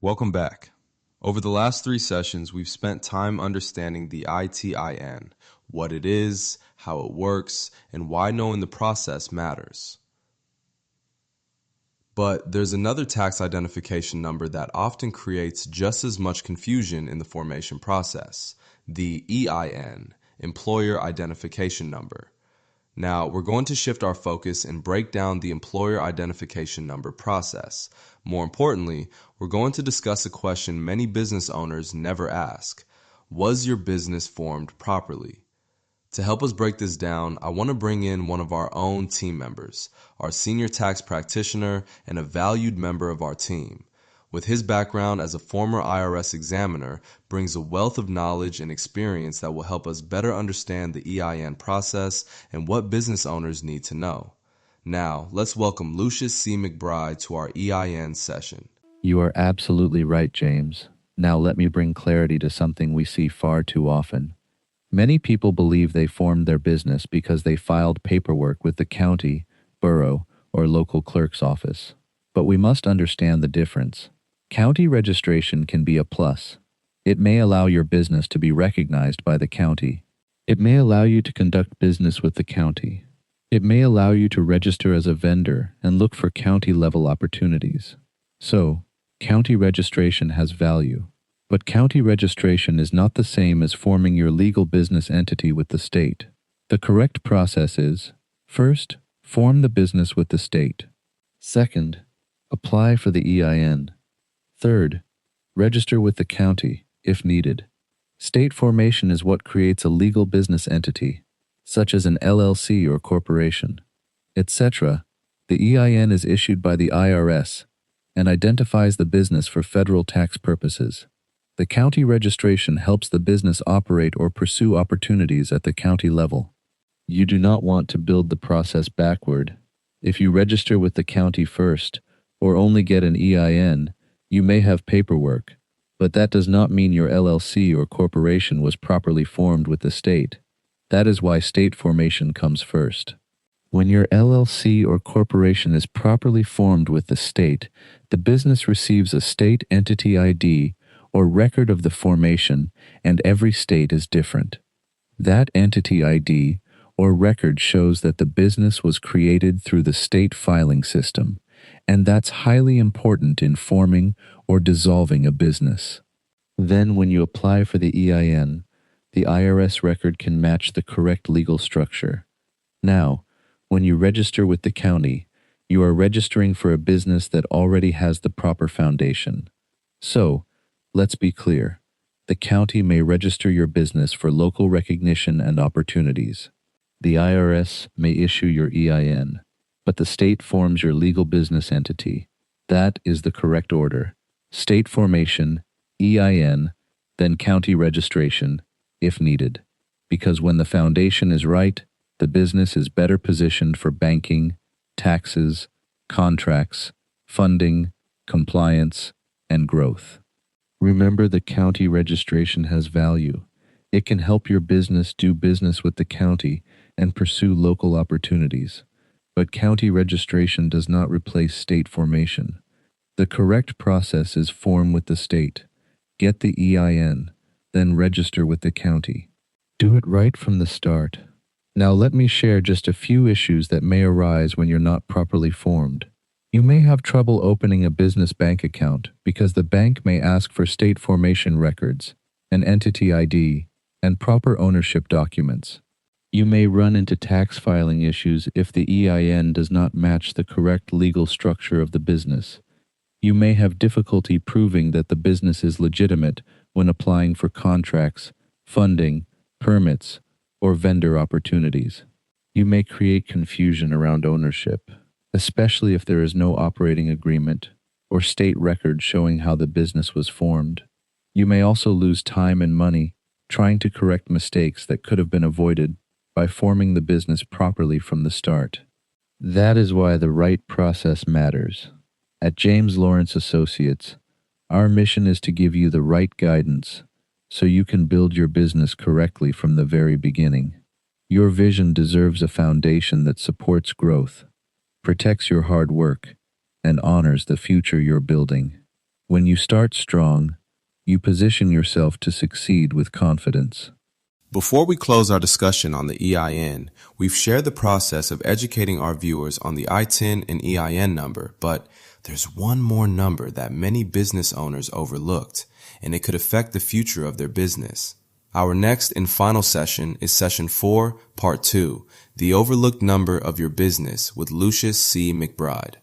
Welcome back. Over the last 3 sessions, we've spent time understanding the ITIN, what it is, how it works, and why knowing the process matters. But there's another tax identification number that often creates just as much confusion in the formation process, the EIN, Employer Identification Number. Now, we're going to shift our focus and break down the employer identification number process. More importantly, we're going to discuss a question many business owners never ask. Was your business formed properly? To help us break this down, I want to bring in one of our own team members, our senior tax practitioner and a valued member of our team. With his background as a former IRS examiner, brings a wealth of knowledge and experience that will help us better understand the EIN process and what business owners need to know. Now, let's welcome Lucius C. McBride to our EIN session. You are absolutely right, James. Now let me bring clarity to something we see far too often. Many people believe they formed their business because they filed paperwork with the county, borough, or local clerk's office. But we must understand the difference. County registration can be a plus. It may allow your business to be recognized by the county. It may allow you to conduct business with the county. It may allow you to register as a vendor and look for county-level opportunities. So, county registration has value. But county registration is not the same as forming your legal business entity with the state. The correct process is, first, form the business with the state. Second, apply for the EIN. Third, register with the county, if needed. State formation is what creates a legal business entity, such as an LLC or corporation, etc. The EIN is issued by the IRS and identifies the business for federal tax purposes. The county registration helps the business operate or pursue opportunities at the county level. You do not want to build the process backward. If you register with the county first, or only get an EIN, you may have paperwork, but that does not mean your LLC or corporation was properly formed with the state. That is why state formation comes first. When your LLC or corporation is properly formed with the state, the business receives a state entity ID or record of the formation, and every state is different. That entity ID or record shows that the business was created through the state filing system, and that's highly important in forming or dissolving a business. Then when you apply for the EIN, the IRS record can match the correct legal structure. Now, when you register with the county, you are registering for a business that already has the proper foundation. So, let's be clear. The county may register your business for local recognition and opportunities. The IRS may issue your EIN, but the state forms your legal business entity. That is the correct order. State formation, EIN, then county registration, if needed. Because when the foundation is right, the business is better positioned for banking, taxes, contracts, funding, compliance, and growth. Remember, the county registration has value. It can help your business do business with the county and pursue local opportunities. But county registration does not replace state formation. The correct process is form with the state. Get the EIN, then register with the county. Do it right from the start. Now let me share just a few issues that may arise when you're not properly formed. You may have trouble opening a business bank account because the bank may ask for state formation records, an entity ID, and proper ownership documents. You may run into tax filing issues if the EIN does not match the correct legal structure of the business. You may have difficulty proving that the business is legitimate when applying for contracts, funding, permits, or vendor opportunities. You may create confusion around ownership, especially if there is no operating agreement or state record showing how the business was formed. You may also lose time and money trying to correct mistakes that could have been avoided by forming the business properly from the start. That is why the right process matters. At James Lawrence Associates, our mission is to give you the right guidance so you can build your business correctly from the very beginning. Your vision deserves a foundation that supports growth, protects your hard work, and honors the future you're building. When you start strong, you position yourself to succeed with confidence. Before we close our discussion on the EIN, we've shared the process of educating our viewers on the ITIN and EIN number, but there's one more number that many business owners overlooked, and it could affect the future of their business. Our next and final session is Session 4, Part 2, The Overlooked Number of Your Business with Lucius C. McBride.